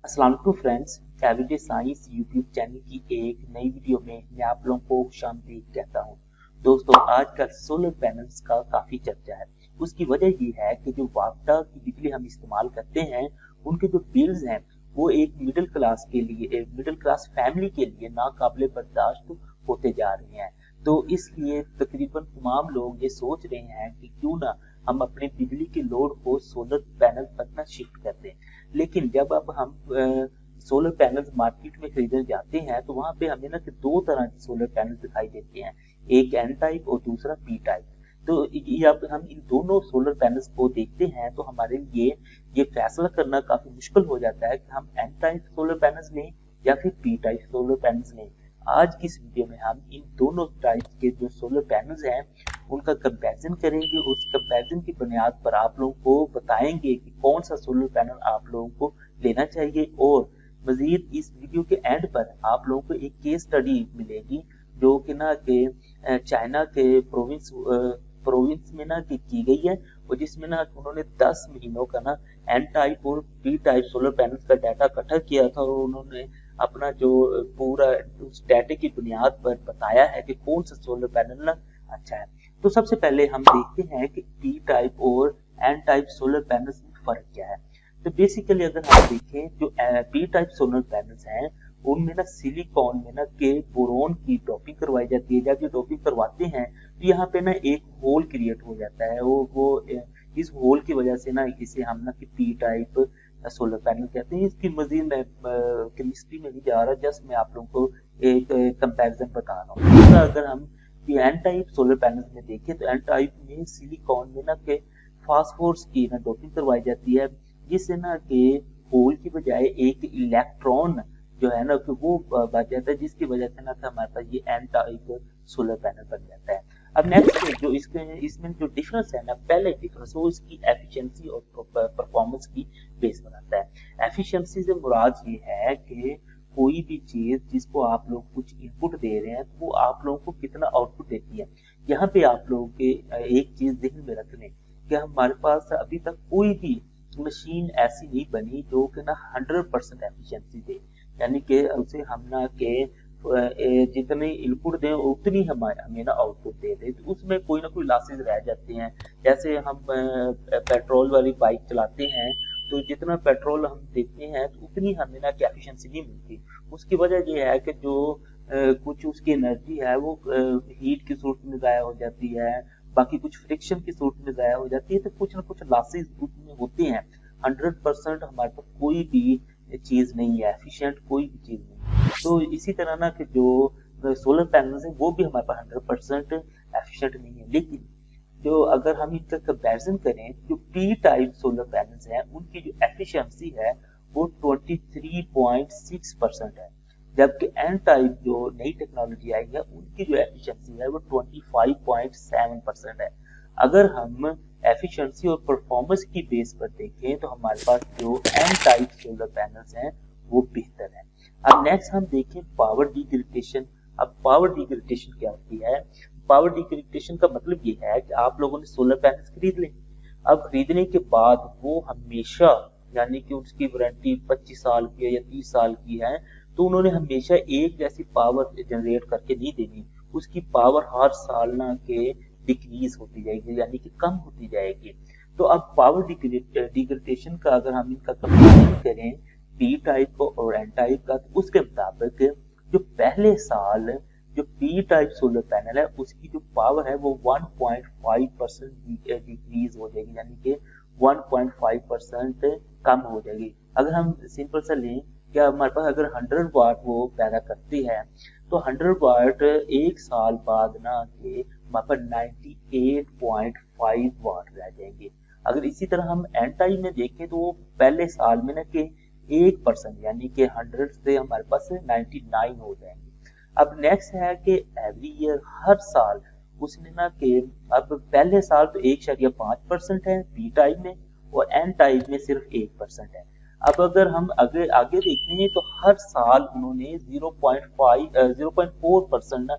अस्सलाम वालेकुम friends, everyday science YouTube channel की एक नई वीडियो में मैं आप लोगों को खुशामदीद कहता हूं। दोस्तों, आजकल सोलर पैनल्स का काफी चर्चा है। उसकी वजह ये है कि जो वापडा की बिजली हम इस्तेमाल करते हैं, उनके जो बिल्स हैं वो एक मिडिल क्लास के लिए, एक मिडिल क्लास फैमिली के लिए नाकाबिले बर्दाश्त होते जा रहे हैं। तो इसलिए तकरीबन तमाम लोग ये सोच रहे हैं कि क्यों ना हम अपने बिजली के लोड को सोलर पैनल तक ना शिफ्ट कर दें। लेकिन जब अब हम सोलर पैनल्स मार्केट में खरीदने जाते हैं तो वहां पे हमें ना कि दो तरह के सोलर पैनल दिखाई देते हैं, एक एन टाइप और दूसरा पी टाइप। तो ये अब हम इन दोनों सोलर पैनल्स को देखते हैं तो हमारे लिए ये फैसला करना काफी मुश्किल हो जाता है कि हम एन टाइप सोलर पैनल्स लें या फिर पी टाइप सोलर पैनल्स लें। आज की इस वीडियो में हम इन दोनों टाइप के जो सोलर पैनल्स हैं उनका कंपैरिजन करेंगे। उस कंपैरिजन की बुनियाद पर आप लोगों को बताएंगे कि कौन सा सोलर पैनल आप लोगों को लेना चाहिए। और मजीद इस वीडियो के एंड पर आप लोगों को एक केस स्टडी मिलेगी जो कि ना के चाइना के प्रोविंस में ना की गई है, और जिसमें ना उन्होंने 10 महीनों का ना एन टाइप और पी टाइप सोलर पैनल्स का डाटा इकट्ठा किया था, और उन्होंने अपना जो पूरा उस डाटे की बुनियाद पर बताया है कि कौन सा सोलर पैनल ना अच्छा है। तो सबसे पहले हम देखते हैं कि पी टाइप और एन टाइप सोलर पैनल्स में फर्क क्या है। तो बेसिकली अगर हम देखें जो पी टाइप सोलर पैनल्स हैं उनमें ना सिलिकॉन में ना के बोरोन की डोपिंग करवाई जाती है। जब ये डोपिंग करवाते हैं तो यहाँ पे ना एक होल क्रिएट हो जाता है। वो इस होल की वजह से ना इसे हम ना कि पी टाइप सोलर पैनल कहते हैं। इसकी मजीद मैं केमिस्ट्री में नहीं जा रहा, जस्ट मैं आप लोगों को एक कंपैरिजन बता रहा हूँ। दूसरा अगर हम एन टाइप सोलर पैनल्स में देखें तो एन टाइप में सिलिकॉन में ना के फास्फोर्स की ना डोपिंग करवाई जाती है, जिससे ना के होल की बजाय एक इलेक्ट्रॉन जो है ना कि वो बच जाता है, जिसकी वजह से ना हमारे पास ये एन टाइप सोलर पैनल बन जाता है। अब नेक्स्ट जो इसमें जो डिफरेंस है ना, पहले डिफरेंस वो इसकी एफिशिएंसी और परफॉर्मेंस की बेस बनाता है। एफिशिएंसी से मुराद ये है कि कोई भी चीज जिसको आप लोग कुछ इनपुट दे रहे हैं तो वो आप लोगों को कितना आउटपुट देती है। यहाँ पे आप लोगों के एक चीज ध्यान में रख लें कि हमारे पास अभी तक कोई भी मशीन ऐसी नहीं बनी जो कि ना 100% एफिशिएंसी दे, यानी कि उसे हम ना के जितने इनपुट दें उतनी हमें ना आउटपुट दे दे। तो उसमें कोई ना कोई लॉसेस रह जाते हैं। जैसे हम पेट्रोल वाली बाइक चलाते हैं तो जितना पेट्रोल हम देते हैं तो उतनी हमें ना एफिशिएंसी नहीं मिलती। उसकी वजह ये है कि जो कुछ उसकी एनर्जी है वो हीट की सूरत में जाया हो जाती है, बाकी कुछ फ्रिक्शन की सूरत में जाया हो जाती है। तो कुछ ना कुछ लॉसेस उसमें होते हैं। 100% हमारे पास कोई भी चीज नहीं है, एफिशिएंट कोई भी चीज नहीं है। तो इसी तरह ना कि जो सोलर पैनल्स है वो भी हमारे पास 100% एफिशिएंट नहीं है। लेकिन जो अगर हम इनका कंपैरिजन करें, जो पी टाइप सोलर पैनल्स हैं उनकी जो एफिशिएंसी है वो 23.6% है, जबकि एन टाइप जो नई टेक्नोलॉजी आई है उनकी जो एफिशिएंसी है वो 25.7% है। अगर हम एफिशिएंसी और परफॉर्मेंस की बेस पर देखें तो हमारे पास जो एन टाइप सोलर पैनल्स हैं वो बेहतर है। अब नेक्स्ट हम देखें पावर डिग्रेडेशन। अब पावर डिग्रेडेशन क्या होती है? पावर डिग्रेडेशन का मतलब ये है कि आप लोगों ने सोलर पैनल्स खरीद लें। अब खरीदने के बाद वो हमेशा, यानी कि उसकी वारंटी 25 साल की है या 30 साल की है, तो उन्होंने हमेशा एक जैसी पावर जनरेट करके नहीं देनी। उसकी पावर हर साल ना के डिक्रीज होती जाएगी, यानी कि कम होती जाएगी। तो अब पावर डिग्रेडेशन का अगर हम इनका कंपैरिजन करें पी टाइप को और एन टाइप का, तो उसके मुताबिक जो पहले साल जो पी टाइप सोलर पैनल है उसकी जो पावर है वो 1.5% डिक्रीज हो जाएगी, यानी कि 1.5% कम हो जाएगी। अगर हम सिंपल सा लें कि हमारे पास अगर 100 वाट वो पैदा करती है तो 100 वाट एक साल बाद ना के हमारे पास 98.5 वाट रह जाएंगे। अगर इसी तरह हम एन टाइप में देखें तो वो पहले साल में ना के 1%, यानी कि 100 से हमारे पास 99 हो जाएंगे। अब नेक्स्ट है कि एवरी ईयर हर साल उसने ना कि अब पहले साल तो 1.5% है पी टाइप में और एन टाइप में सिर्फ 1% है। अब अगर हम आगे आगे देखें तो हर साल उन्होंने 0.4%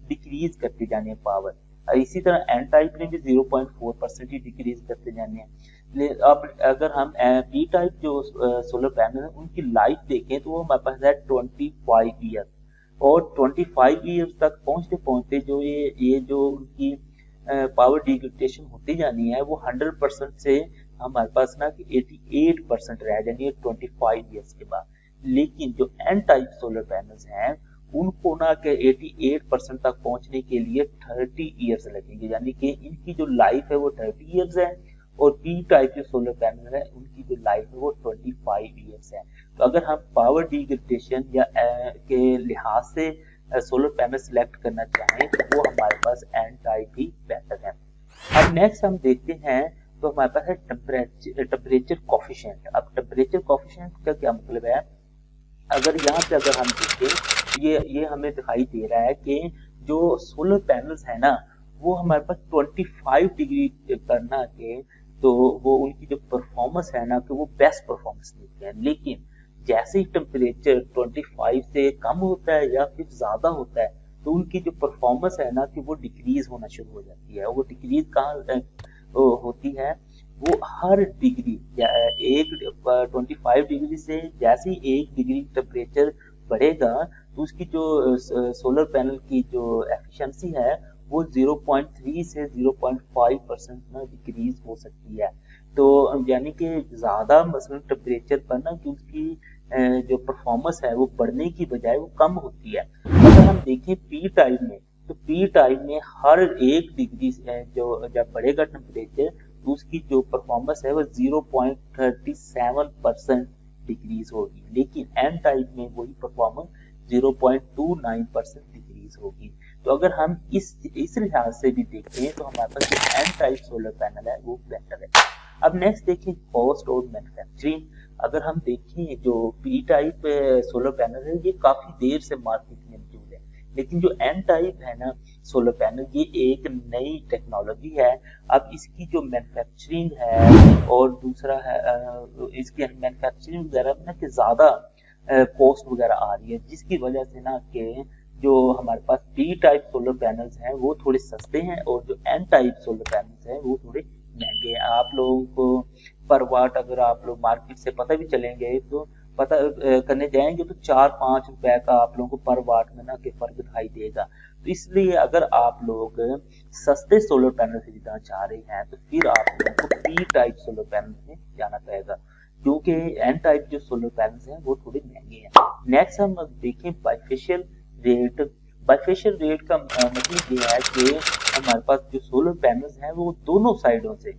डिक्रीज करते जाने पावर। इसी तरह एन टाइप ने भी 0.4% ही डिक्रीज करते जाने हैं। अब अगर हम पी टाइप जो सोलर पैनल है उनकी लाइफ देखें तो वो हमारे पास है 25 ईयर, और 25 ईयर्स तक पहुंचते पहुंचते जो ये जो उनकी पावर डिग्रेडेशन होती जानी है वो 100% से हमारे पास ना कि 88% रह जानी है 25 ईयर्स के बाद। लेकिन जो एन टाइप सोलर पैनल्स हैं उनको ना कि 88% तक पहुंचने के लिए 30 ईयर्स लगेंगे, यानी कि इनकी जो लाइफ है वो 30 ईयर्स है, और पी टाइप जो सोलर पैनल है उनकी जो लाइफ है वो 25 ईयर्स है। तो अगर हम पावर डिग्रेडेशन या के लिहाज से सोलर पैनल सिलेक्ट करना चाहें तो वो हमारे पास एन टाइप ही बेहतर है। अब नेक्स्ट हम देखते हैं तो हमारे पास है टेम्परेचर कॉफिशिएंट। अब टेम्परेचर कॉफिशिएंट का क्या मतलब है, अगर यहाँ पे अगर हम देखें ये हमें दिखाई दे रहा है कि जो सोलर पैनल्स है ना वो हमारे पास 25 डिग्री करना के तो वो उनकी जो परफॉर्मेंस है ना कि वो बेस्ट परफॉर्मेंस देते हैं। लेकिन जैसे ही टेम्परेचर 25 से कम होता है या फिर ज्यादा होता है तो उनकी जो परफॉर्मेंस है ना कि वो डिक्रीज होना शुरू हो जाती है। वो डिक्रीज कहाँ होती है, वो हर डिग्री एक 25 डिग्री से जैसे ही 1 डिग्री टेम्परेचर बढ़ेगा तो उसकी जो सोलर पैनल की जो एफिशिएंसी है वो 0.3 से 0.5% में डिक्रीज हो सकती है। तो यानी कि ज्यादा मसलन टेम्परेचर पर ना कि उसकी जो परफॉर्मेंस है वो बढ़ने की बजाय वो कम होती है। अगर हम देखें पी टाइप में तो पी टाइप में हर 1 डिग्री जो जब बढ़ेगा टेम्परेचर तो उसकी जो परफॉर्मेंस है वो 0.37% डिक्रीज होगी, लेकिन एन टाइप में वही परफॉर्मेंस 0.29% डिक्रीज होगी। तो अगर हम इस लिहाज से भी देखें तो हमारे पास जो एन टाइप सोलर पैनल है वो बेहतर है। अब नेक्स्ट देखें कॉस्ट और मैन्युफैक्चरिंग। अगर हम देखें जो पी टाइप सोलर पैनल है ये काफी देर से मार्केट में मौजूद है, लेकिन जो एन टाइप है ना सोलर पैनल ये एक नई टेक्नोलॉजी है। अब इसकी जो मैन्युफैक्चरिंग है और दूसरा है इसकी मैन्युफैक्चरिंग वगैरह में ना कि ज्यादा कॉस्ट वगैरह आ रही है, जिसकी वजह से ना कि जो हमारे पास पी टाइप सोलर पैनल्स हैं वो थोड़े सस्ते हैं और जो एन टाइप सोलर पैनल्स हैं वो थोड़े महंगे हैं। आप लोगों को पर वाट अगर आप लोग मार्केट से पता भी चलेंगे तो पता करने जाएंगे तो 4-5 रुपए का आप लोगों को पर वाट में ना के फर्क दिखाई देगा। तो इसलिए अगर आप लोग सस्ते सोलर पैनल खरीदना चाह रहे हैं तो फिर आप लोगों को पी टाइप सोलर पैनल में जाना पड़ेगा, क्योंकि एन टाइप जो सोलर पैनल्स हैं वो थोड़े महंगे हैं। नेक्स्ट हम देखें बाइफेशियल रेट। बाइफेशियल रेट का मतलब ये है कि हमारे पास जो सोलर पैनल्स हैं वो दोनों साइडों से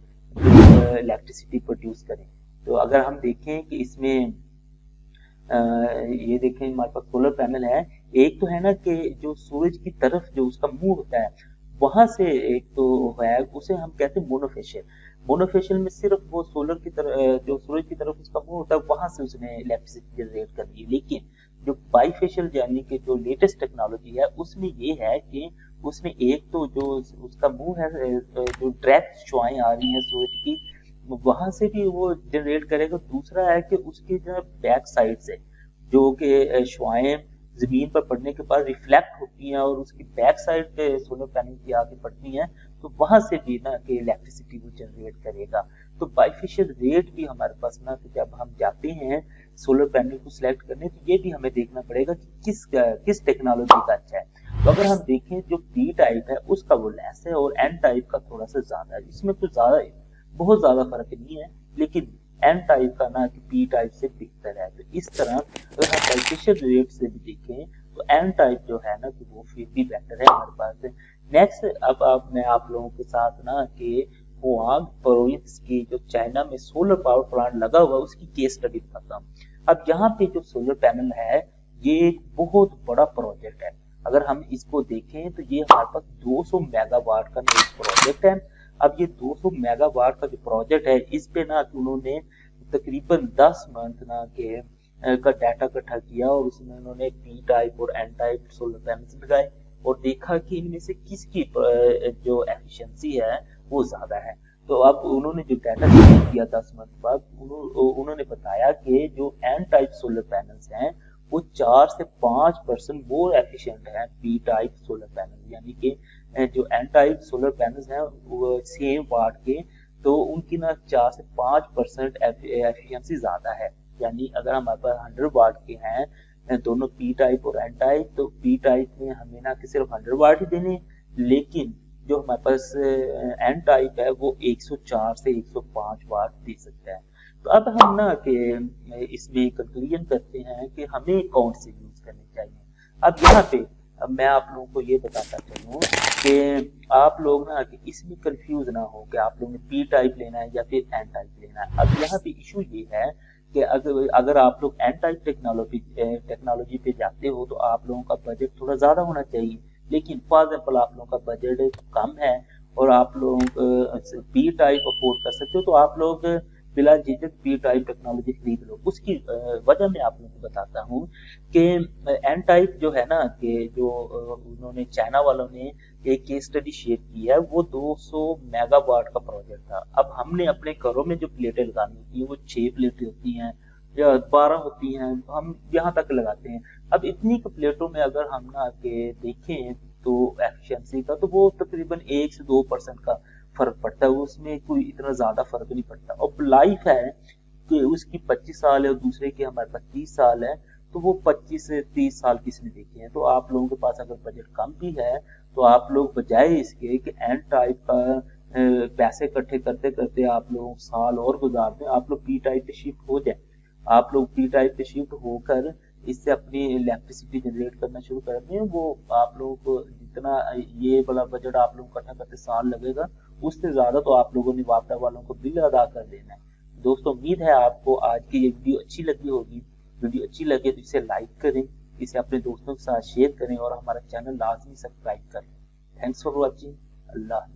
इलेक्ट्रिसिटी प्रोड्यूस करें। तो अगर हम देखें कि इसमें ये देखें हमारे पास सोलर पैनल है, एक तो है ना कि जो सूरज की तरफ जो उसका मुंह होता है वहां से एक तो है उसे हम कहते हैं मोनोफेशियल। मोनोफेशियल में सिर्फ वो सोलर की तरफ जो सूरज की तरफ उसका मुंह होता है वहां से उसने इलेक्ट्रिसिटी जनरेट करनी है। लेकिन जो बाइफेशियल यानी कि जो लेटेस्ट टेक्नोलॉजी है उसमें ये है कि उसमें एक तो जो उसका मुंह है जो डायरेक्ट शुआएं आ रही हैं सूरज की वहां से भी वो जनरेट करेगा। दूसरा है कि उसके जो बैक साइड से जो कि शुआएं जमीन पर पड़ने के बाद रिफ्लेक्ट होती हैं और उसकी बैक साइड पे सोलर पैनल की आके पड़ती हैं तो वहां से भी ना कि इलेक्ट्रिसिटी वो जनरेट करेगा। तो बाइफेशियल रेट भी हमारे पास ना कि जब हम जाते हैं सोलर पैनल को सिलेक्ट करने तो ये भी हमें देखना पड़ेगा कि किस टेक्नोलॉजी का अच्छा है। तो अगर हम देखें जो पी टाइप है उसका वो लेस है और एन टाइप का थोड़ा सा ज्यादा है, इसमें कुछ ज्यादा बहुत ज्यादा फर्क नहीं है, लेकिन एन टाइप का ना कि पी टाइप से बेहतर है। तो इस तरह अगर हम बाइफेशियल रेट से भी देखें तो एन टाइप जो है ना कि वो फिर भी बेहतर है हमारे पास। नेक्स्ट अब मैं आप लोगों के साथ ना कि हुआंग प्रोविंस की जो चाइना में सोलर पावर प्लांट लगा हुआ है उसकी केस स्टडी बताता हूँ। अब यहाँ पे जो सोलर पैनल है ये एक बहुत बड़ा प्रोजेक्ट है। अगर हम इसको देखें तो ये हमारे पास 200 मेगावाट का एक प्रोजेक्ट है। अब ये 200 मेगावाट का जो प्रोजेक्ट है इस पे ना उन्होंने तकरीबन 10 मंथ ना के का डाटा इकट्ठा किया और उसमें उन्होंने पी टाइप और एन टाइप सोलर पैनल्स लगाए और देखा कि इनमें से किसकी जो एफिशिएंसी है वो ज्यादा है। तो अब उन्होंने जो डाटा किया 10 मंथ बाद उन्होंने बताया कि जो एन टाइप सोलर पैनल्स हैं वो 4 से 5% मोर एफिशिएंट है पी टाइप सोलर पैनल, यानी कि जो एन टाइप सोलर पैनल्स हैं वो सेम वाट के तो उनकी ना 4 से 5% एफिशिएंसी ज्यादा है। यानी अगर हमारे पास 100 वाट के हैं दोनों पी टाइप और एन टाइप, तो पी टाइप में हमें ना कि सिर्फ 100 वाट ही देने, लेकिन जो हमारे पास एन टाइप है वो 104 से 105 वाट दे सकता है। तो अब हम ना कि इसमें कंक्लूजन करते हैं कि हमें कौन से यूज करने चाहिए। अब यहाँ पे अब मैं आप लोगों को ये बताता चलूँ कि आप लोग ना कि इसमें कंफ्यूज ना हो कि आप लोगों ने पी टाइप लेना है या फिर एन टाइप लेना है। अब यहाँ पे इशू ये है कि अगर आप लोग एन टाइप टेक्नोलॉजी पे जाते हो तो आप लोगों का बजट थोड़ा ज्यादा होना चाहिए, लेकिन फॉर एग्जाम्पल आप लोगों का बजट कम है और आप लोग पी टाइप अफोर्ड कर सकते हो, तो आप लोग बिला झिझक पी टाइप टेक्नोलॉजी खरीद लो। उसकी वजह मैं आप लोगों को बताता हूँ कि एन टाइप जो है ना कि जो उन्होंने चाइना वालों ने एक केस स्टडी शेयर की है, वो 200 मेगावाट का प्रोजेक्ट था। अब हमने अपने घरों में जो प्लेटें लगानी होती है वो 6 प्लेटें होती हैं या 12 होती हैं, हम यहाँ तक लगाते हैं। अब इतनी प्लेटों में अगर हम ना के देखें तो एफिशिएंसी का तो वो तकरीबन 1 से 2% का फर्क पड़ता है, उसमें कोई इतना ज्यादा फर्क नहीं पड़ता। और लाइफ है कि उसकी 25 साल है और दूसरे की हमारे पास 30 साल है, तो वो 25 से 30 साल किसने देखे हैं। तो आप लोगों के पास अगर बजट कम भी है तो आप लोग बजाय इसके कि एन टाइप का पैसे इकट्ठे करते करते आप लोग साल और गुजार दें, आप लोग पी टाइप पे शिफ्ट हो जाए। आप लोग पी टाइप पे शिफ्ट होकर इससे अपनी इलेक्ट्रिसिटी जनरेट करना शुरू कर दें। वो आप लोगों को जितना ये वाला बजट आप लोग इकट्ठा करते साल लगेगा, उससे ज्यादा तो आप लोगों ने वापडा वालों को बिल अदा कर देना है। दोस्तों उम्मीद है आपको आज की ये वीडियो अच्छी लगी होगी। वीडियो अच्छी लगे तो इसे लाइक करें, इसे अपने दोस्तों के साथ शेयर करें और हमारा चैनल लाजमी सब्सक्राइब करें। Thanks for watching. अल्लाह।